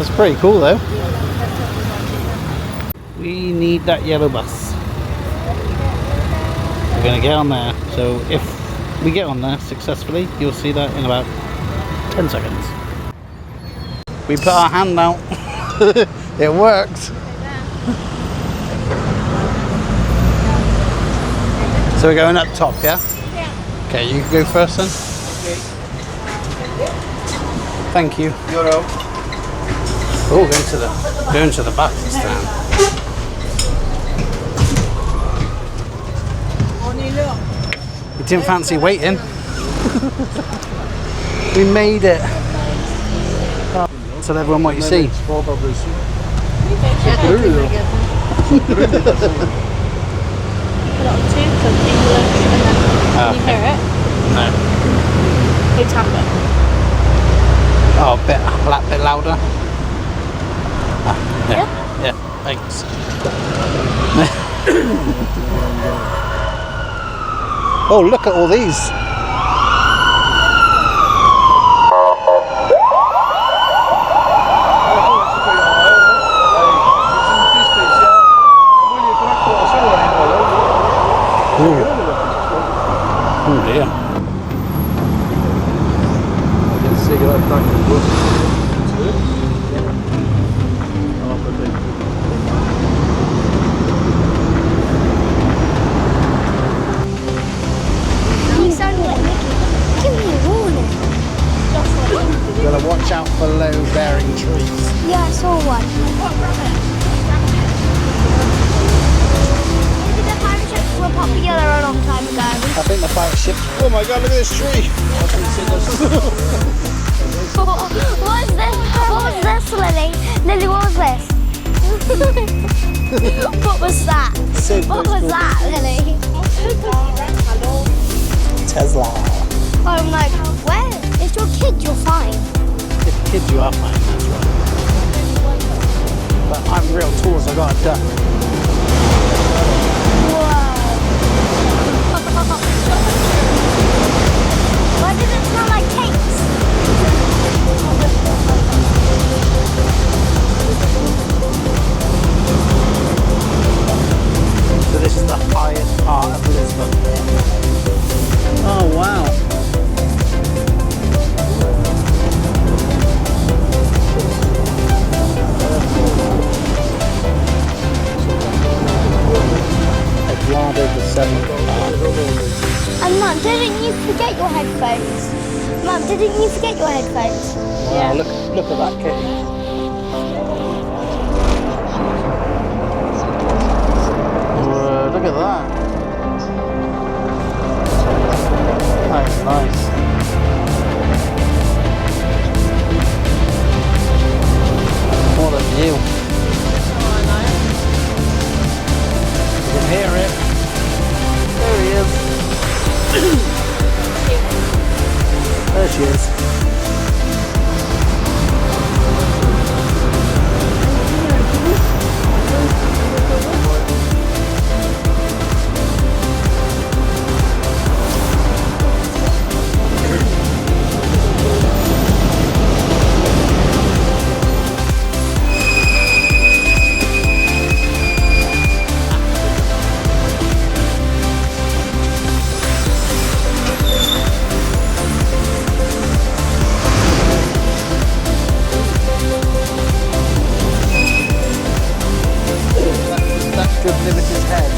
That's pretty cool though. We need that yellow bus. We're going to get on there. So if we get on there successfully, you'll see that in about 10 seconds. We put our hand out. It worked. So we're going up top, yeah? Yeah. Okay, you can go first then. Thank you. Euro. Oh, going to the back this time. You didn't fancy waiting. We made it. Tell everyone what you see. Can you hear it? No. You tap it. Oh, a bit louder. Ah, yeah. Yeah, thanks. Oh, look at all these. Oh dear. You sound like Mickey. Give me a warning. You've got to watch out for low-bearing trees. Yeah, I saw one. The pirate ships were popular a long time ago. I think the pirate ship. Oh my god, look at this tree! What was this? What was this, Lily? Lily, what was this? What was that? What was that, Lily? Tesla. I'm like, where? If you're a kid, you're fine. If kids you are fine, that's right. But I'm real tall, so I got a duck. Why does it smell like cakes? So this is the highest part of Lisbon. Oh wow. Eduardo the Seventh. And Mum, didn't you forget your headphones? Mum, didn't you forget your headphones? Wow, look at that kitty. Whoa, look at that. That's nice. What a view. You can hear it. There he is. There she is. Good Liberty's head.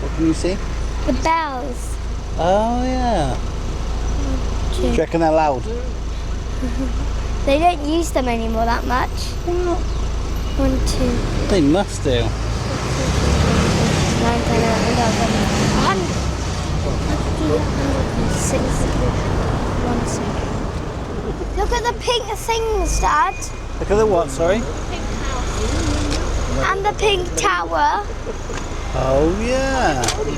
What can you see? The bells. Oh yeah. Do you reckon they're loud? They don't use them anymore that much. 1, 2, They must do. 9, 10, 11, 6, 1 second. Look at the pink things, Dad. Look at the what, sorry? And the pink tower. Oh yeah. Look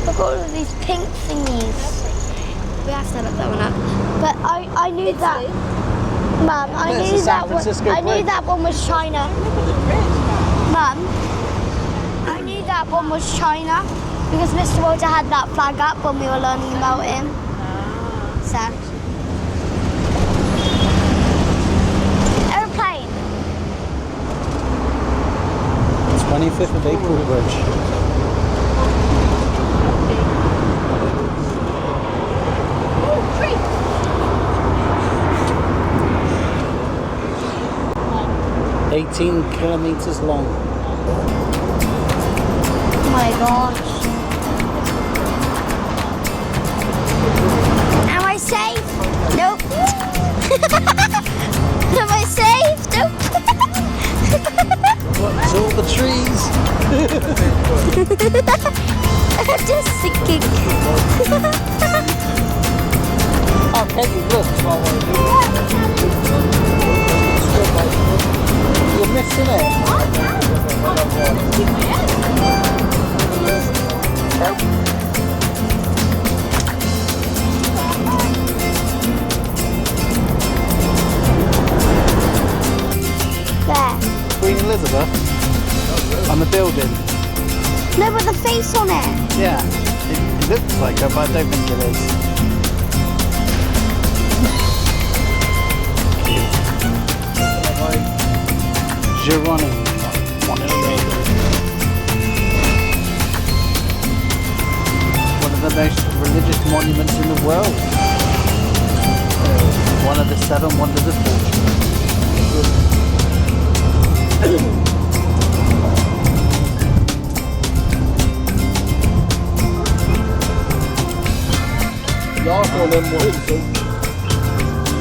at all of these pink thingies. We have to look that one up. But I knew that. Mum, I There's knew the San that one. Francisco I knew Bridge. that one was China. Mum, I knew that one was China because Mr. Walter had that flag up when we were learning about him. So. Aeroplane. 25th of April Bridge. 18 kilometers long. Oh my gosh. Am I safe? Nope. Am I safe? Nope. What's all the trees? I'm just sinking. Oh, Peggy, look. You're missing it. There. Queen Elizabeth on the building. No, but the face on it. Yeah, it looks like her, but I don't think it is. Geronimo. One of the most religious monuments in the world. One of the 7 wonders of Portugal.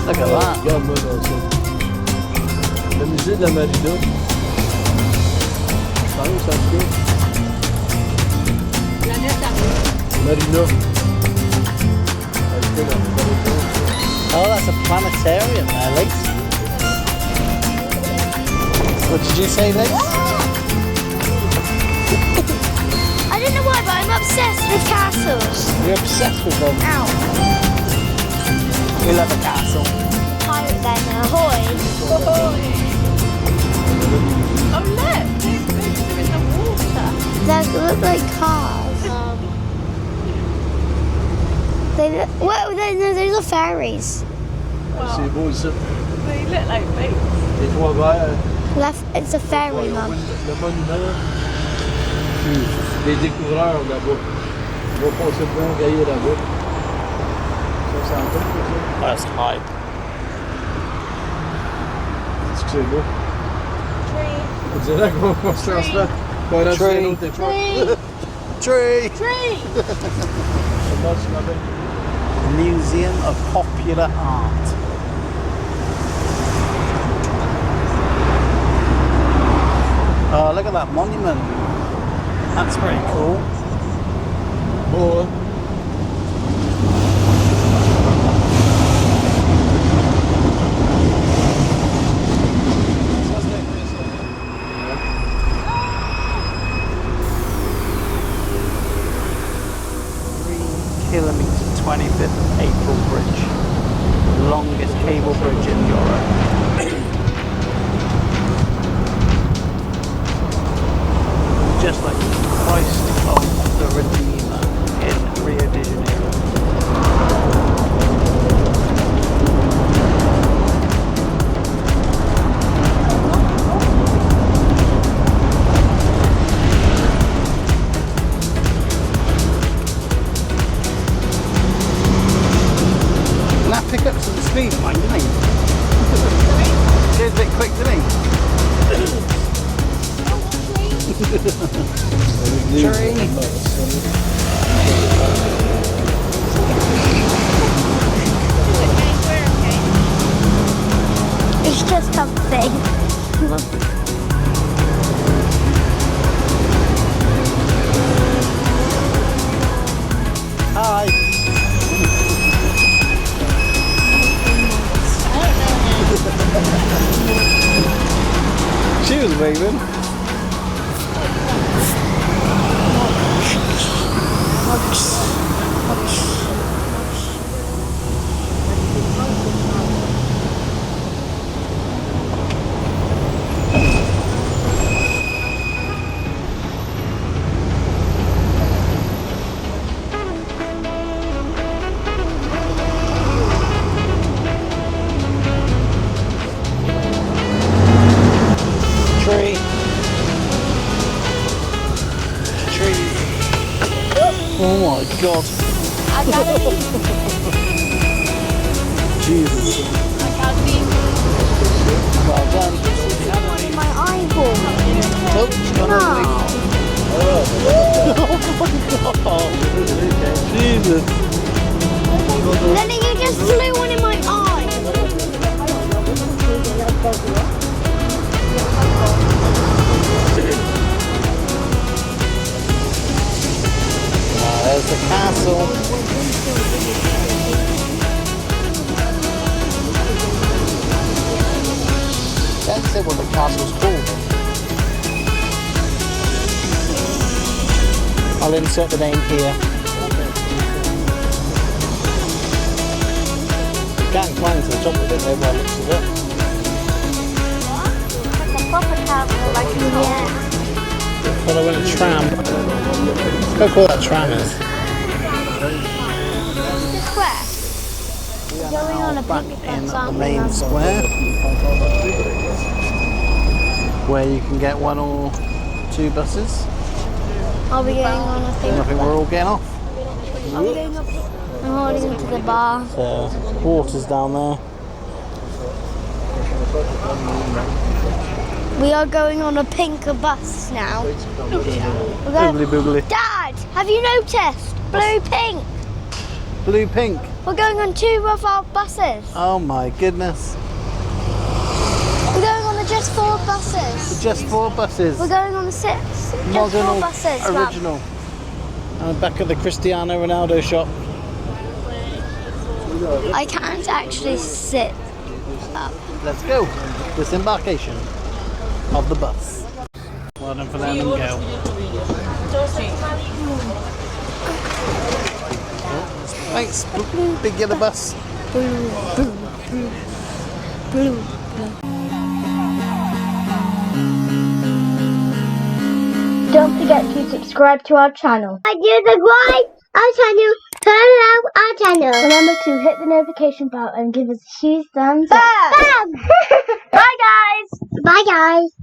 Look at that. Regarde-moi dans ça. Le musée de la Marina. Je pense, en tout cas. Marina. Oh, that's a planetarium there, Lise. What did you say, Lise? I don't know why, but I'm obsessed with castles. You're obsessed with them. Ow. We love a castle. Pirate then, ahoy. Oh look, they're in the water. They look like cars. They look, well, no, those are fairies. C'est beau ici. They look like boats. Les 3 verres. It's a fairy, Mum. Le monument. Les découvreurs là-bas. On va passer le bon gaillé là-bas. Ça s'entend, ça? That's high. Est-ce que c'est beau? Tree. On dirait qu'on se transmet pour aller sur une autre époque. Tree! Tree. Je pense que c'est Museum of Popular Art. Oh, look at that monument. That's pretty cool. beau, hein? Kilometre 25th of April Bridge. Longest cable bridge in Europe. Just like Christ of the Redeemer in Rio de Janeiro. And that pick up some speed, mine, didn't he? Goes a bit quick, didn't he? It's just something. Hi. She was waving. Tree. Oh my god. I gotta leave. Jesus. Well done. My eyeball. Oh, it's gone No. Oh Jesus. Then you just flew one in my eye. There's the castle. Don't say what the castle's called. I'll insert the name here. You can't climb to the top of it though by the looks of it. Like a proper castle, like in the air. Following a tram. Let's go call that tram is. Square. Going on a Back picnic in or the something. main square, where you can get one or two buses. I'll be going on a thing. I think we're all getting off. I'm going up. I'm holding into the bar. So, water's down there. We are going on a pink bus now. We're Boogly boogly. Dad, have you noticed? Blue pink. Blue pink. We're going on 2 of our buses. Oh my goodness. We're going on the just 4 buses. Just 4 buses. We're going on the 6. Just 4 Modern buses. Mum. original. And back at the Cristiano Ronaldo shop. I can't actually sit up. Let's go. Disembarkation of the bus. Well done for letting them go. Thanks. Big yellow bus. Blue. Don't forget to subscribe to our channel. Subscribe our channel. Turn on our channel. Remember to hit the notification bell and give us a huge thumbs up. Bye guys. Bye guys.